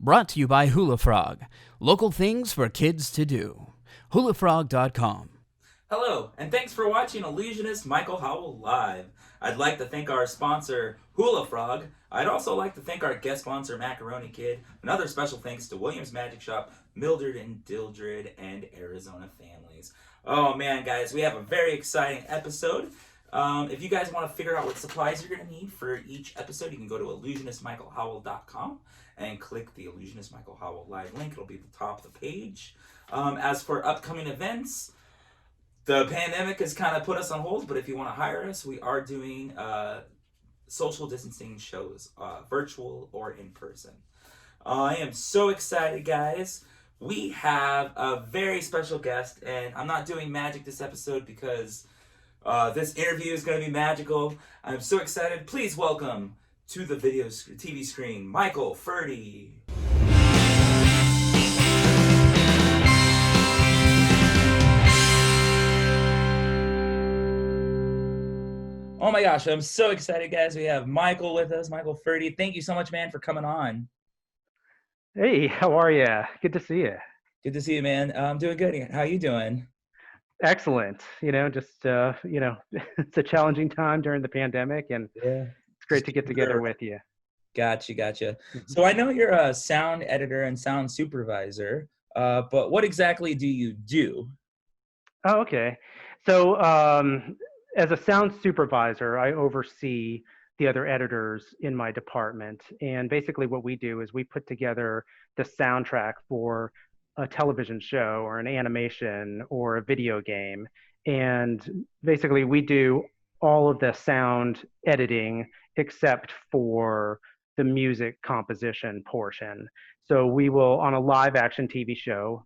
Brought to you by Hula Frog. Local things for kids to do. HulaFrog.com. Hello, and thanks for watching Illusionist Michael Howell Live. I'd like to thank our sponsor, Hula Frog. I'd also like to thank our guest sponsor, Macaroni Kid. Another special thanks to Williams Magic Shop, Mildred and Dildred, and Arizona Families. Oh man, guys, we have a very exciting episode. If you guys want to figure out what supplies you're going to need for each episode, you can go to illusionistmichaelhowell.com and click the Illusionist Michael Howell Live link. It'll be at the top of the page. As for upcoming events, the pandemic has kind of put us on hold, but if you want to hire us, we are doing social distancing shows, virtual or in person. I am so excited, guys. We have a very special guest, and I'm not doing magic this episode because this interview is going to be magical. I'm so excited. Please welcome to the TV screen, Michael Furdy. Oh my gosh, I'm so excited, guys. We have Michael with us, Michael Furdy. Thank you so much, man, for coming on. Hey, how are you? Good to see you. Good to see you, man. I'm doing good. How you doing? Excellent. It's a challenging time during the pandemic, and it's great to get together with you. Gotcha. So I know you're a sound editor and sound supervisor, but what exactly do you do? Oh, okay. So as a sound supervisor, I oversee the other editors in my department. And basically what we do is we put together the soundtrack for a television show or an animation or a video game. And basically we do all of the sound editing except for the music composition portion. So we will, on a live action TV show,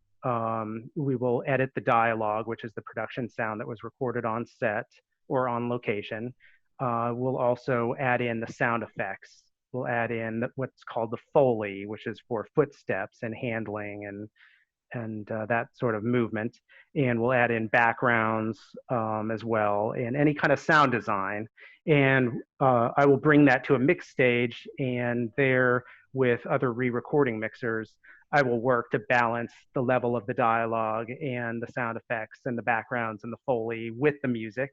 we will edit the dialogue, which is the production sound that was recorded on set or on location. We'll also add in the sound effects. We'll add in what's called the Foley, which is for footsteps and handling and that sort of movement. And we'll add in backgrounds as well, and any kind of sound design. And I will bring that to a mix stage, and there, with other re-recording mixers, I will work to balance the level of the dialogue and the sound effects and the backgrounds and the Foley with the music.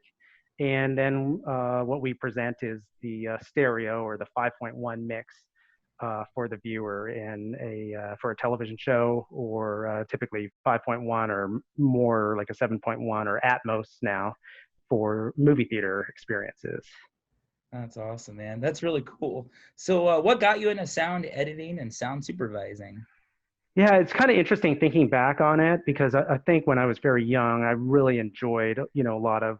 And then what we present is the stereo or the 5.1 mix for the viewer in for a television show, or typically 5.1 or more like a 7.1 or Atmos now for movie theater experiences. That's awesome, man. That's really cool. So what got you into sound editing and sound supervising? Yeah, it's kind of interesting thinking back on it, because I think when I was very young, I really enjoyed, a lot of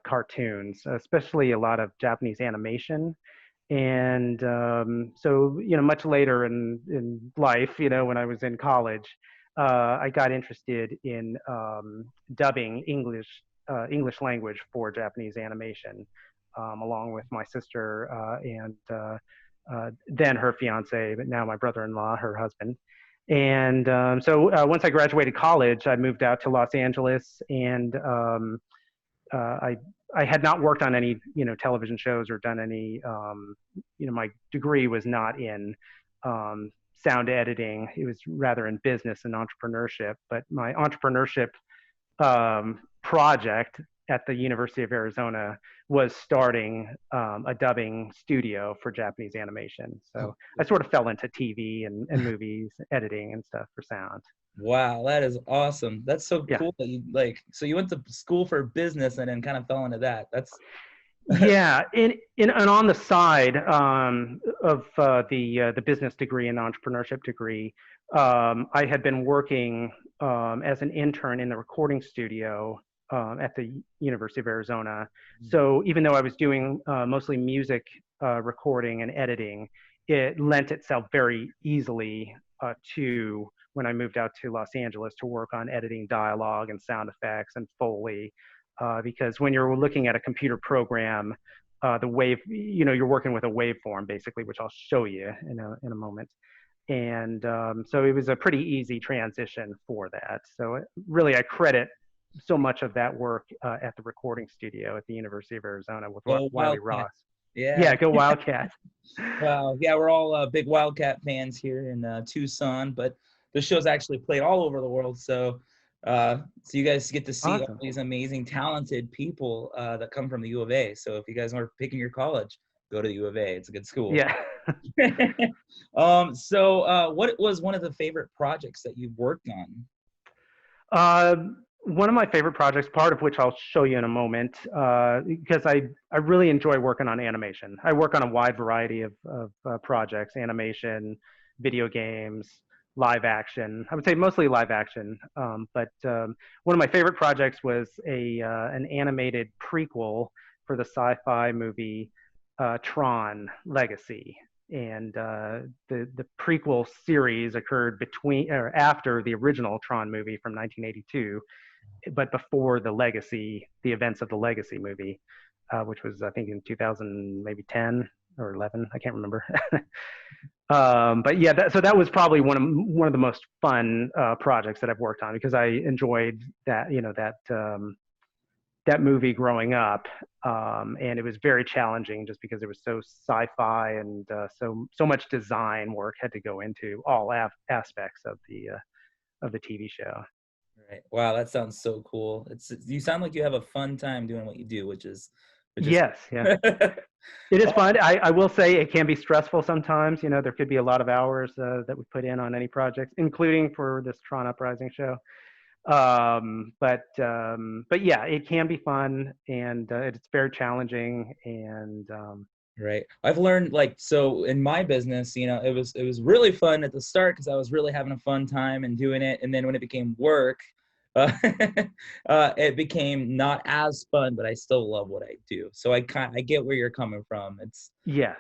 cartoons, especially a lot of Japanese animation. And so, much later in life, when I was in college, I got interested in dubbing English language for Japanese animation, along with my sister and then her fiance, but now my brother-in-law, her husband. And so once I graduated college, I moved out to Los Angeles, and I had not worked on any, television shows or done any, my degree was not in sound editing. It was rather in business and entrepreneurship. But my entrepreneurship project at the University of Arizona was starting a dubbing studio for Japanese animation. So I sort of fell into TV and movies, editing and stuff for sound. Wow, that is awesome. That's so cool that you so you went to school for business and then kind of fell into that. That's yeah. And on the side of the business degree and entrepreneurship degree, I had been working as an intern in the recording studio at the University of Arizona. So even though I was doing mostly music recording and editing, it lent itself very easily to when I moved out to Los Angeles to work on editing dialogue and sound effects and Foley, because when you're looking at a computer program, the wave, you're working with a waveform basically, which I'll show you in a moment. And so it was a pretty easy transition for that. So really, I credit so much of that work at the recording studio at the University of Arizona with Wiley Ross. Yeah. Yeah, go Wildcats. Wow. Yeah, we're all big Wildcat fans here in Tucson, but the show's actually played all over the world. So you guys get to see all Awesome. these amazing, talented people that come from the U of A. So if you guys are picking your college, go to the U of A. It's a good school. Yeah. What was one of the favorite projects that you've worked on? One of my favorite projects, part of which I'll show you in a moment, because I really enjoy working on animation. I work on a wide variety of projects: animation, video games, live action. I would say mostly live action. But one of my favorite projects was an animated prequel for the sci-fi movie Tron Legacy. And the prequel series occurred between or after the original Tron movie from 1982, but before the events of the Legacy movie, which was I think in 2000, maybe 10 or 11, I can't remember. But yeah, so that was probably one of the most fun projects that I've worked on, because I enjoyed that, that movie growing up, and it was very challenging just because it was so sci-fi, and so much design work had to go into all aspects of the TV show. Right. Wow, that sounds so cool. You sound like you have a fun time doing what you do, which is Yes, yeah, it is fun. I will say it can be stressful sometimes. There could be a lot of hours that we put in on any project, including for this Tron Uprising show. But yeah, it can be fun, and it's very challenging, and right. I've learned, so in my business, it was really fun at the start because I was really having a fun time and doing it, and then when it became work, it became not as fun, but I still love what I do. So I get where you're coming from. yes.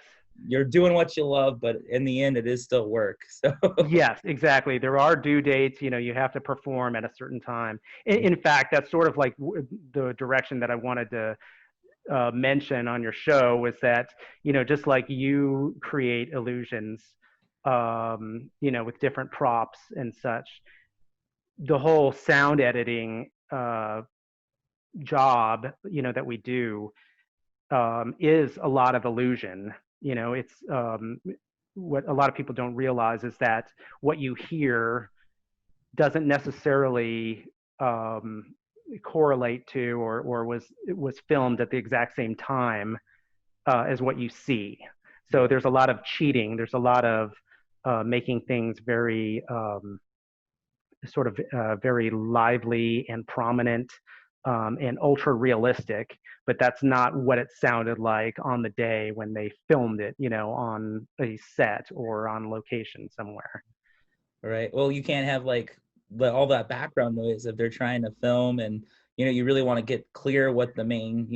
You're doing what you love, but in the end, it is still work. So Yes, exactly. There are due dates. You have to perform at a certain time. In fact, that's sort of like the direction that I wanted to mention on your show, was that, just like you create illusions, with different props and such, the whole sound editing job, that we do is a lot of illusion. It's what a lot of people don't realize is that what you hear doesn't necessarily correlate to, or was filmed at the exact same time as what you see. So there's a lot of cheating. There's a lot of making things very sort of very lively and prominent, and ultra realistic, but that's not what it sounded like on the day when they filmed it, on a set or on location somewhere. right. Well, you can't have all that background noise if they're trying to film, and you really want to get clear what the main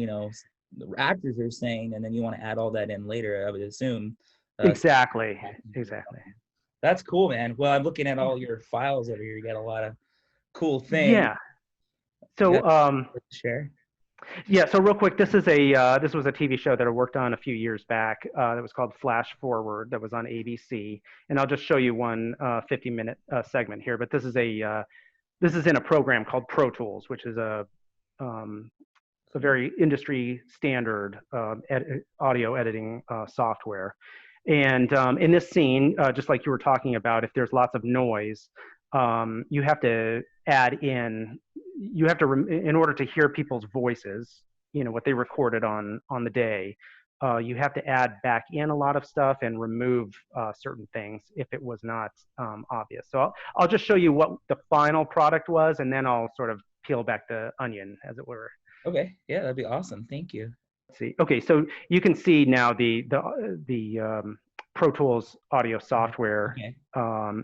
the actors are saying, and then you want to add all that in later, I would assume. Exactly. That's cool, man. Well, I'm looking at all your files over here. You got a lot of cool things. Yeah. So share. Yeah, so real quick, this was a TV show that I worked on a few years back that was called Flash Forward, that was on ABC, and I'll just show you one 50-minute segment here. But this is in a program called Pro Tools, which is a very industry standard audio editing software. And in this scene, just like you were talking about, if there's lots of noise, you have to add in, in order to hear people's voices, what they recorded on the day, you have to add back in a lot of stuff and remove certain things if it was not obvious. So I'll just show you what the final product was, and then I'll sort of peel back the onion, as it were. Okay, yeah, that'd be awesome. Thank you. Let's see. Okay, so you can see now the Pro Tools audio software, Okay.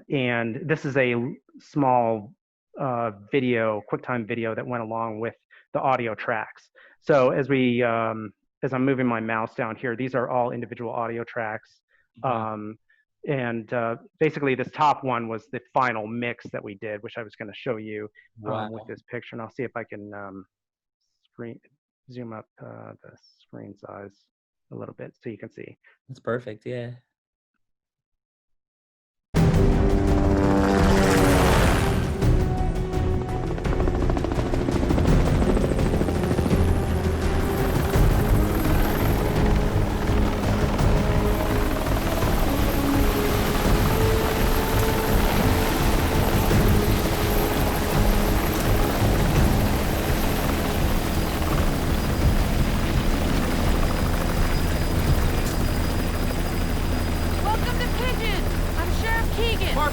And this is a small QuickTime video that went along with the audio tracks. So as I'm moving my mouse down here, these are all individual audio tracks. And basically this top one was the final mix that we did, which I was going to show you with this picture. And I'll see if I can zoom up the screen size a little bit so you can see. That's perfect, yeah.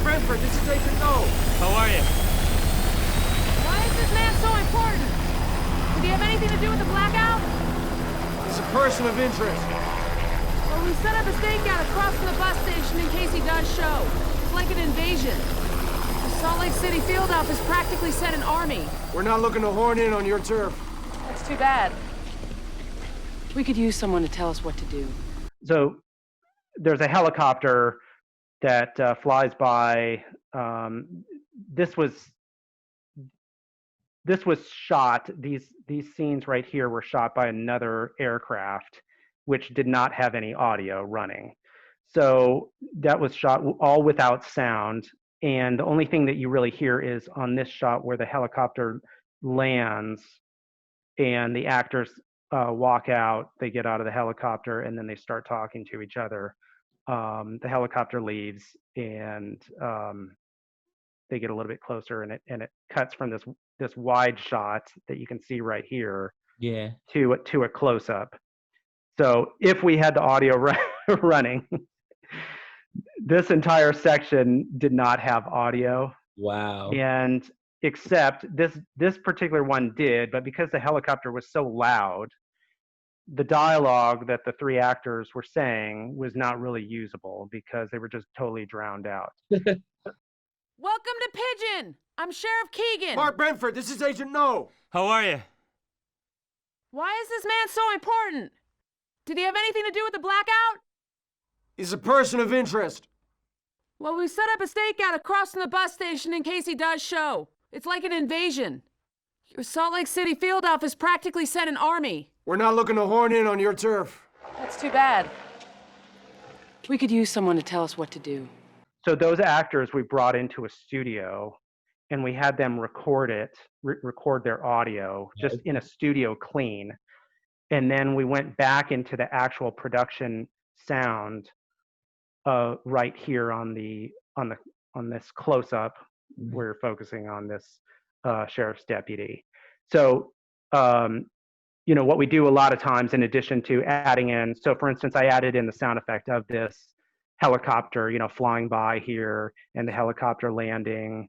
Brentford, this is Agent No. How are you? Why is this man so important? Did he have anything to do with the blackout? He's a person of interest. Well, we set up a stakeout across from the bus station in case he does show. It's like an invasion. The Salt Lake City field office practically sent an army. We're not looking to horn in on your turf. That's too bad. We could use someone to tell us what to do. So there's a helicopter that flies by. This was shot. These scenes right here were shot by another aircraft, which did not have any audio running. So that was shot all without sound. And the only thing that you really hear is on this shot where the helicopter lands and the actors walk out, they get out of the helicopter, and then they start talking to each other. The helicopter leaves, and they get a little bit closer, and it cuts from this wide shot that you can see right here to a close up. So if we had the audio running, this entire section did not have audio. Wow. And except this particular one did, but because the helicopter was so loud, the dialogue that the three actors were saying was not really usable because they were just totally drowned out. Welcome to Pigeon! I'm Sheriff Keegan! Mark Brentford, this is Agent No. How are you? Why is this man so important? Did he have anything to do with the blackout? He's a person of interest. Well, we set up a stakeout across from the bus station in case he does show. It's like an invasion. Your Salt Lake City field office practically sent an army. We're not looking to horn in on your turf. That's too bad. We could use someone to tell us what to do. So those actors we brought into a studio, and we had them record their audio just in a studio clean. And then we went back into the actual production sound right here on this close up. We're focusing on this sheriff's deputy. So what we do a lot of times, in addition to adding in, so for instance, I added in the sound effect of this helicopter, flying by here and the helicopter landing.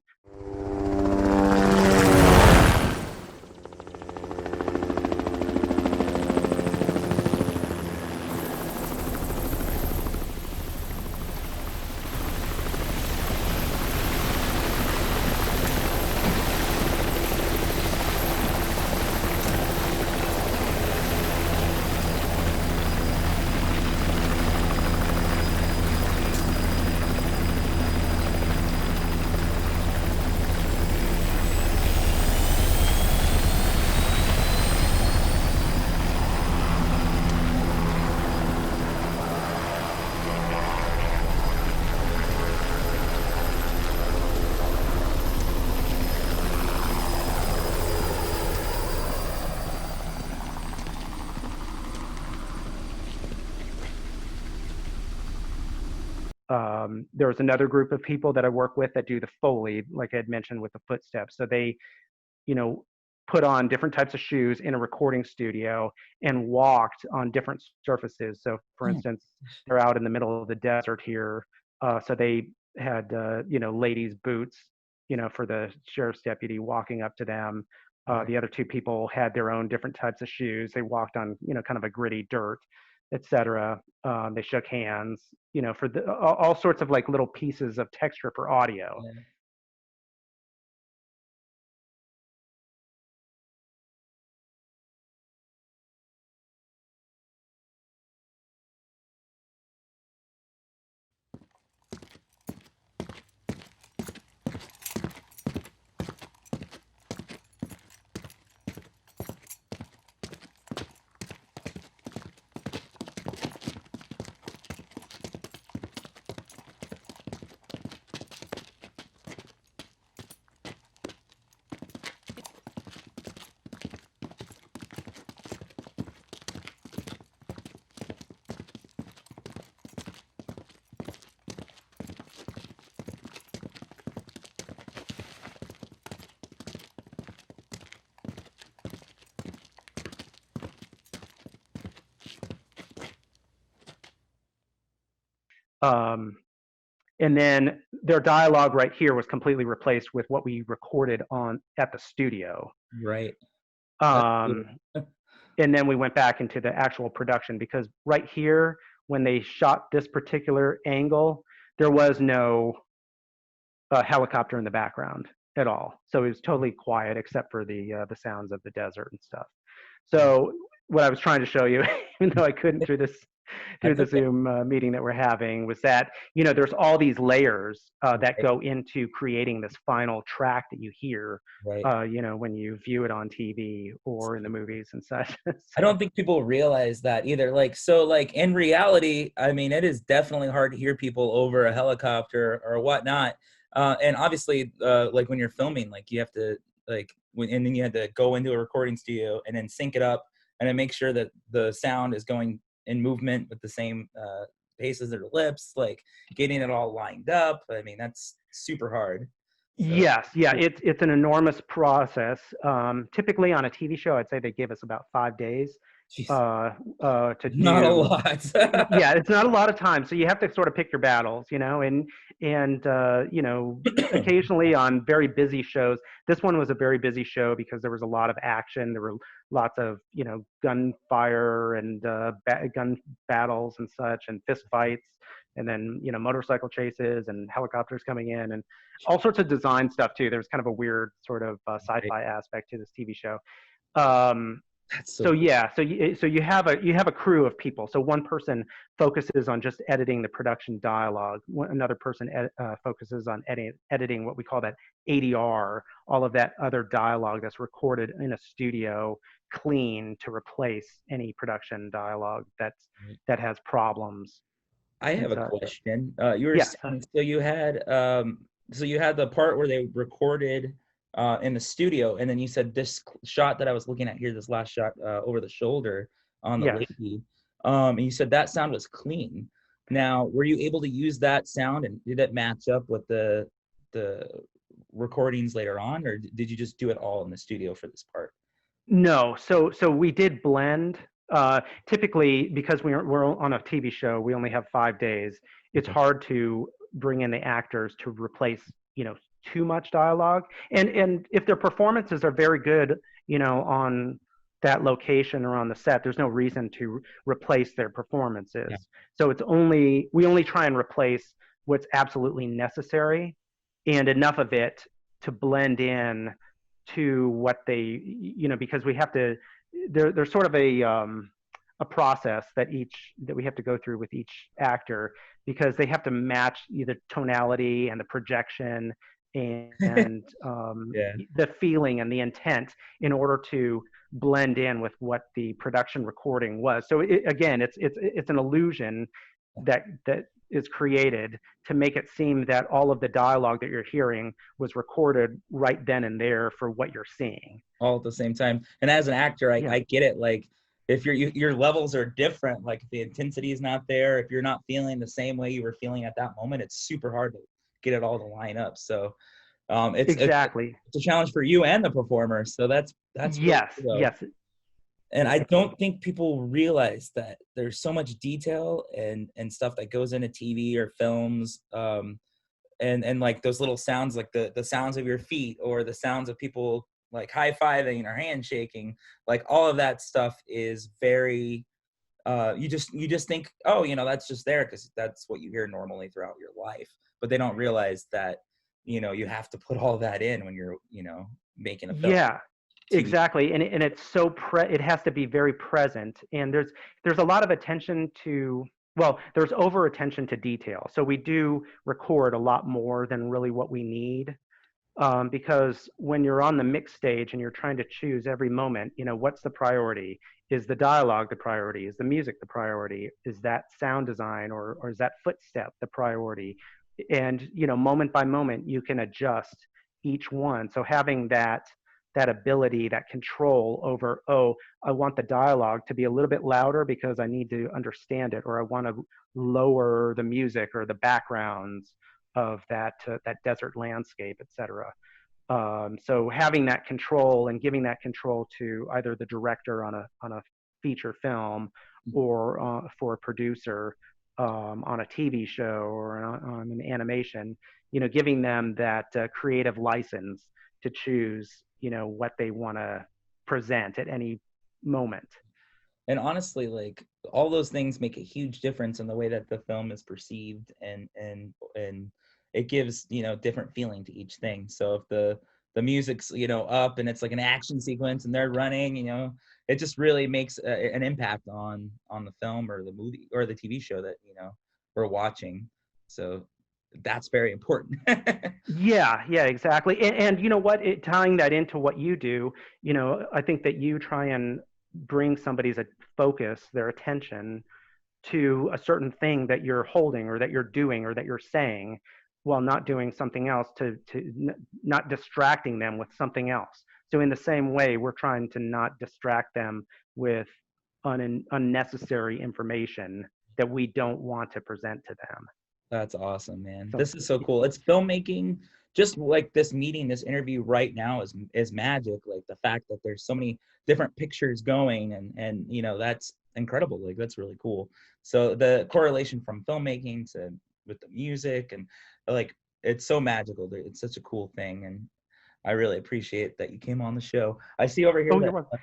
There was another group of people that I work with that do the Foley, like I had mentioned with the footsteps. So they, put on different types of shoes in a recording studio and walked on different surfaces. So for instance, they're out in the middle of the desert here. So they had, ladies' boots, for the sheriff's deputy walking up to them. The other two people had their own different types of shoes. They walked on, kind of a gritty dirt, etc. They shook hands, for all sorts of like little pieces of texture for audio. Yeah. And then their dialogue right here was completely replaced with what we recorded on at the studio. Right. Um, and then we went back into the actual production, because right here, when they shot this particular angle, there was no helicopter in the background at all. So it was totally quiet except for the sounds of the desert and stuff. So what I was trying to show you, even though I couldn't through That's the okay. Zoom meeting that we're having, was that, there's all these layers that go into creating this final track that you hear, Right. when you view it on TV or in the movies and such. I don't think people realize that either. Like, in reality, I mean, it is definitely hard to hear people over a helicopter or whatnot. And obviously, like when you're filming, like you have to and then you had to go into a recording studio and then sync it up and then make sure that the sound is going in movement with the same pace as their lips, like getting it all lined up. I mean, that's super hard. So. Yes, yeah, it's an enormous process. Typically on a TV show, I'd say they give us about 5 days to Not a do. lot. Yeah, it's not a lot of time, so you have to sort of pick your battles, and occasionally on very busy shows. This one was a very busy show because there was a lot of action. There were lots of gunfire and gun battles and such, and fist fights, and then motorcycle chases and helicopters coming in, and all sorts of design stuff too. There was kind of a weird sort of sci-fi aspect to this TV show. So yeah, so you have a crew of people. So one person focuses on just editing the production dialogue. Another person focuses on editing what we call that ADR, all of that other dialogue that's recorded in a studio, clean, to replace any production dialogue that has problems. I have a question. You were Yes. saying, so you had the part where they recorded in the studio, and then you said this shot that I was looking at here, this last shot over the shoulder on the lady, and you said that sound was clean. Now, were you able to use that sound, and did it match up with the recordings later on, or did you just do it all in the studio for this part? No, so we did blend. Typically, because we're on a TV show, we only have 5 days. It's hard to bring in the actors to replace, too much dialogue. And if their performances are very good, on that location or on the set, there's no reason to replace their performances. Yeah. So we only try and replace what's absolutely necessary, and enough of it to blend in to what they, because we have to, there's sort of a process that we have to go through with each actor, because they have to match the tonality and the projection and the feeling and the intent in order to blend in with what the production recording was. So it's an illusion that is created to make it seem that all of the dialogue that you're hearing was recorded right then and there for what you're seeing. All at the same time. And as an actor, I get it. Like, if your levels are different, like if the intensity is not there, if you're not feeling the same way you were feeling at that moment, it's super hard to get it all to line up. So it's a challenge for you and the performer. So that's yes, really cool. Yes. And I don't think people realize that there's so much detail and stuff that goes into TV or films, and like those little sounds, like the sounds of your feet or the sounds of people like high-fiving or handshaking, like all of that stuff is very, you just think, oh, that's just there because that's what you hear normally throughout your life. But they don't realize that, you have to put all that in when you're, making a film. Yeah. TV. Exactly, and it's so it has to be very present, and there's a lot of attention to, there's over attention to detail. So we do record a lot more than really what we need, because when you're on the mix stage and you're trying to choose every moment, what's the priority? Is the dialogue the priority? Is the music the priority? Is that sound design or is that footstep the priority? And moment by moment, you can adjust each one. So having that ability, that control over, I want the dialogue to be a little bit louder because I need to understand it, or I want to lower the music or the backgrounds of that desert landscape, etc. So having that control and giving that control to either the director on a feature film or for a producer, on a TV show or on an animation, giving them that creative license to choose, what they want to present at any moment. And honestly, like all those things make a huge difference in the way that the film is perceived, and it gives, different feeling to each thing. So if the music's, up and it's like an action sequence and they're running, it just really makes an impact on the film or the movie or the TV show that, we're watching. So that's very important. Yeah, exactly. And you know what? Tying that into what you do, I think that you try and bring somebody's focus, their attention to a certain thing that you're holding or that you're doing or that you're saying, while not doing something else, not distracting them with something else. So in the same way, we're trying to not distract them with unnecessary information that we don't want to present to them. That's awesome, man. So This is so cool. It's filmmaking. Just like this meeting, this interview right now is magic. Like the fact that there's so many different pictures going, and that's incredible. Like that's really cool. So the correlation from filmmaking to with the music, and like it's so magical. It's such a cool thing, and I really appreciate that you came on the show. I see over here you're that welcome.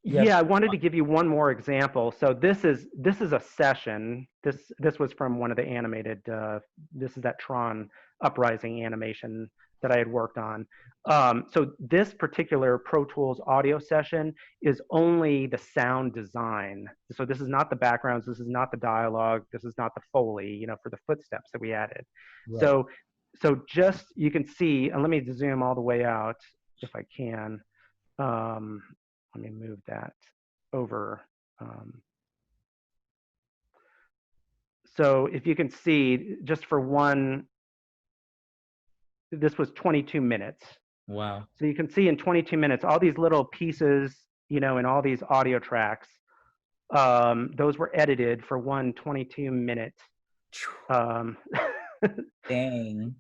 you have- Yeah, I wanted to give you one more example. So this is a session. This was from one of the animated. This is that Tron Uprising animation that I had worked on. So this particular Pro Tools audio session is only the sound design. So this is not the backgrounds. This is not the dialogue. This is not the Foley. For the footsteps that we added. Right. So just you can see, and let me zoom all the way out if I can. Let me move that over. So if you can see, just for one, this was 22 minutes. Wow. So you can see in 22 minutes, all these little pieces, in all these audio tracks, those were edited for 22-minute Dang.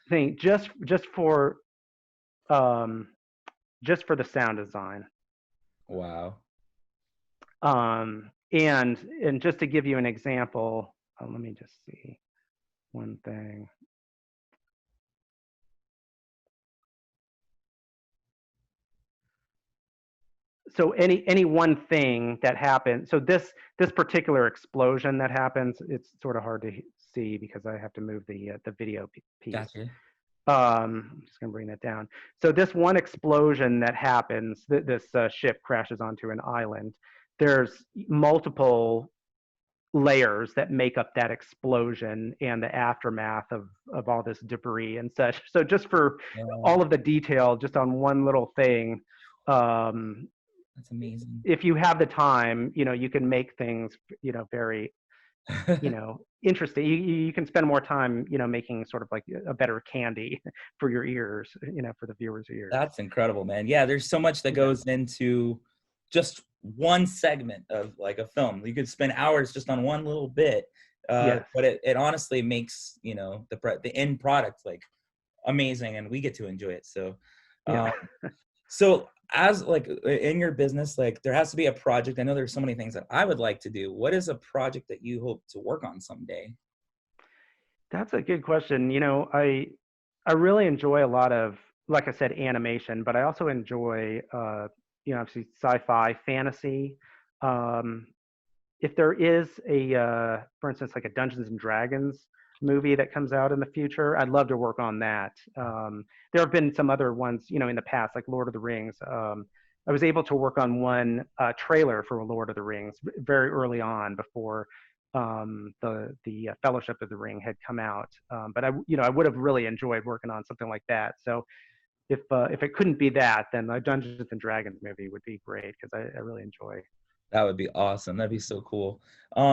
thing, just for the sound design. Wow. And just to give you an example, let me just see one thing. So any one thing that happens, so this particular explosion that happens, it's sort of hard to see because I have to move the video piece. Gotcha. I'm just gonna bring that down. So this one explosion that happens, this ship crashes onto an island. There's multiple layers that make up that explosion and the aftermath of all this debris and such. So just for all of the detail, just on one little thing, that's amazing. if you have the time, you can make things, very, interesting. You can spend more time, making sort of like a better candy for your ears, for the viewers' ears. That's incredible, man. Yeah, there's so much that goes into just one segment of like a film. You could spend hours just on one little bit, Yes. but it honestly makes the end product like amazing, and we get to enjoy it. So, Yeah. so as like in your business, like there has to be a project. I know there's so many things that I would like to do. What is a project that you hope to work on someday? That's a good question. I really enjoy a lot of, like I said, animation, but I also enjoy, obviously sci-fi, fantasy. If there is for instance, like a Dungeons and Dragons movie that comes out in the future, I'd love to work on that. There have been some other ones, in the past, like Lord of the Rings. I was able to work on one trailer for Lord of the Rings very early on before the Fellowship of the Ring had come out. But I would have really enjoyed working on something like that. So if it couldn't be that, then the Dungeons and Dragons movie would be great because I really enjoy. That would be awesome. That'd be so cool.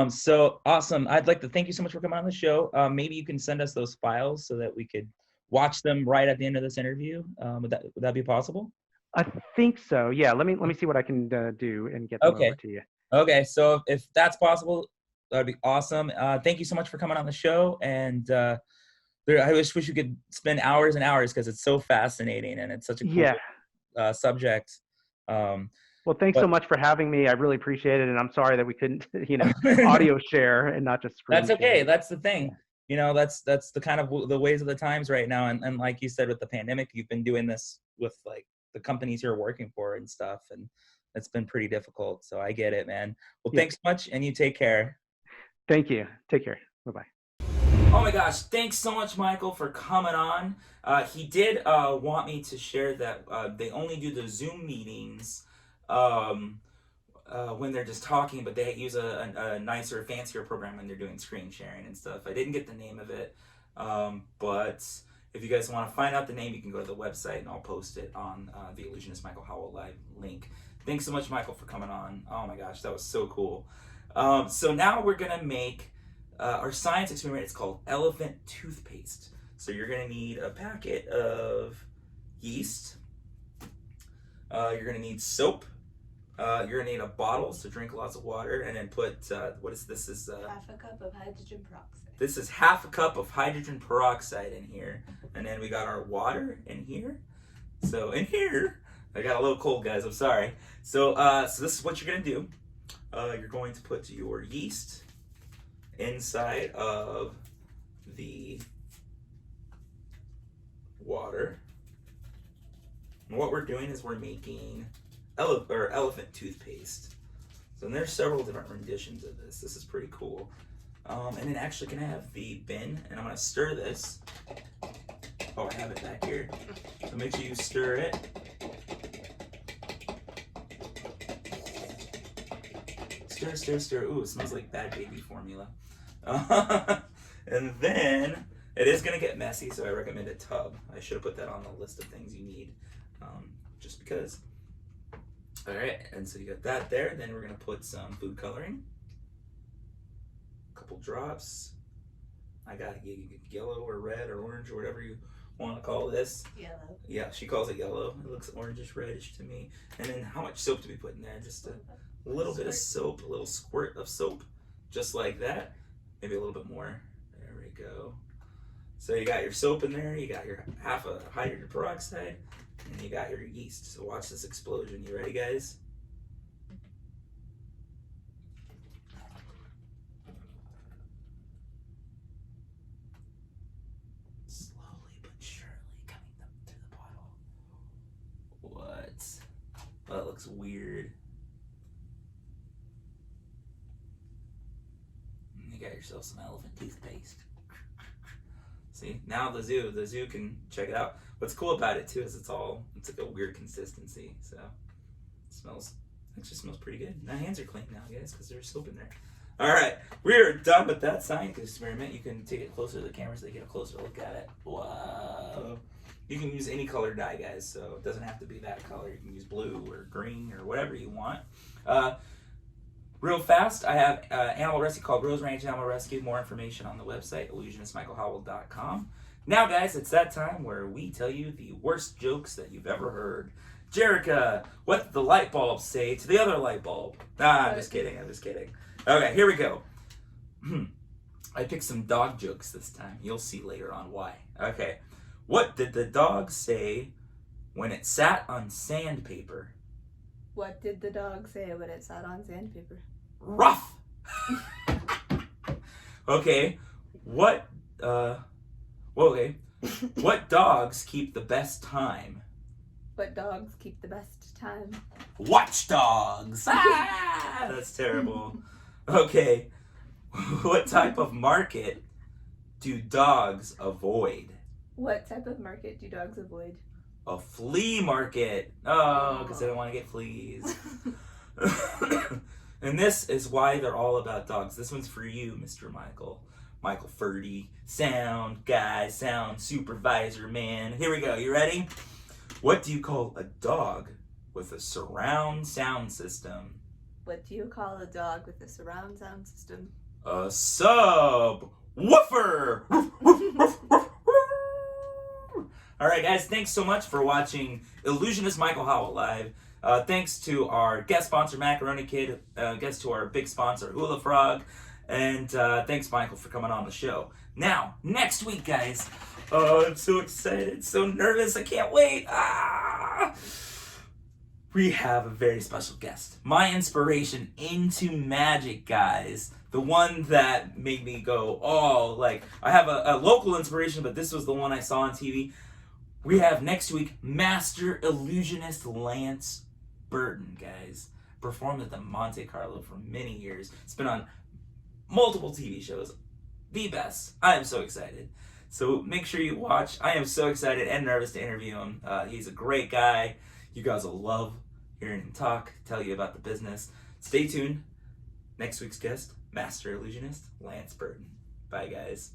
So awesome. I'd like to thank you so much for coming on the show. Maybe you can send us those files so that we could watch them right at the end of this interview. Would that be possible? I think so. Yeah. Let me see what I can do and get them over to you. Okay. So if that's possible, that'd be awesome. Thank you so much for coming on the show. And I wish we could spend hours and hours because it's so fascinating and it's such a cool subject. Well, thanks so much for having me. I really appreciate it, and I'm sorry that we couldn't, audio share and not just screen That's okay. share. That's the thing. That's the kind of the ways of the times right now. And like you said, with the pandemic, you've been doing this with like the companies you're working for and stuff, and it's been pretty difficult. So I get it, man. Well, thanks so much, and you take care. Thank you. Take care. Bye-bye. Oh my gosh, thanks so much, Michael, for coming on. He did want me to share that they only do the Zoom meetings when they're just talking, but they use a nicer, fancier program when they're doing screen sharing and stuff. I didn't get the name of it, but if you guys want to find out the name, you can go to the website, and I'll post it on the Illusionist Michael Howell Live link. Thanks so much, Michael, for coming on. Oh my gosh, that was so cool. So now we're going to make our science experiment. It's called elephant toothpaste. So you're going to need a packet of yeast. You're going to need soap. You're going to need a bottle to drink lots of water, and then put, what is this? Is half a cup of hydrogen peroxide. This is half a cup of hydrogen peroxide in here. And then we got our water in here. So in here, I got a little cold, guys. I'm sorry. So this is what you're going to do. You're going to put your yeast inside of the water. And what we're doing is we're making elephant toothpaste. So there's several different renditions of this. This is pretty cool. And then actually can I have the bin, and I'm gonna stir this. Oh, I have it back here. So make sure you stir it. Stir, stir, stir. Ooh, it smells like bad baby formula. And then it is gonna get messy, so I recommend a tub. I should have put that on the list of things you need, just because. All right, and so you got that there. Then we're gonna put some food coloring, a couple drops. I got yellow or red or orange or whatever you want to call this. Yellow. Yeah, she calls it yellow. It looks orangish, reddish to me. And then how much soap do we put in there? Just a little bit of soap, a little squirt of soap, just like that. Maybe a little bit more. There we go. So you got your soap in there. You got your half a hydrogen peroxide. And you got your yeast. So watch this explosion. You ready, guys? Slowly but surely coming up through the bottle. What? Oh, that looks weird. And you got yourself some elephant toothpaste. See, now the zoo can check it out. What's cool about it too is it's like a weird consistency. So it actually smells pretty good. My hands are clean now, guys, because there's soap in there. All right, we are done with that science experiment. You can take it closer to the camera so they get a closer look at it. Wow. You can use any color dye, guys, so it doesn't have to be that color. You can use blue or green or whatever you want. Real fast, I have animal rescue called Rose Ranch Animal Rescue. More information on the website, illusionistmichaelhowell.com. Now, guys, it's that time where we tell you the worst jokes that you've ever heard. Jerica, what did the light bulb say to the other light bulb? I'm just kidding. Okay, here we go. I picked some dog jokes this time. You'll see later on why. Okay, what did the dog say when it sat on sandpaper? What did the dog say when it sat on sandpaper? Rough. Okay, what dogs keep the best time? What dogs keep the best time? Watchdogs. Ah, that's terrible. Okay, what type of market do dogs avoid? What type of market do dogs avoid? A flea market. Oh, because they don't want to get fleas. And this is why they're all about dogs. This one's for you, Mr. Michael. Michael Furdy, sound guy, sound supervisor, man. Here we go. You ready? What do you call a dog with a surround sound system? What do you call a dog with a surround sound system? A subwoofer. All right, guys, thanks so much for watching Illusionist Michael Howell Live. Thanks to our guest sponsor, Macaroni Kid. Thanks to our big sponsor, Hula Frog. And thanks, Michael, for coming on the show. Now, next week, guys. Oh, I'm so excited, so nervous. I can't wait. we have a very special guest. My inspiration into magic, guys. The one that made me go, oh, like, I have a local inspiration, but this was the one I saw on TV. We have next week Master Illusionist Lance Burton, guys. Performed at the Monte Carlo for many years. It's been on multiple TV shows. The best. I am so excited. So make sure you watch. I am so excited and nervous to interview him. He's a great guy. You guys will love hearing him talk, tell you about the business. Stay tuned. Next week's guest, Master Illusionist Lance Burton. Bye, guys.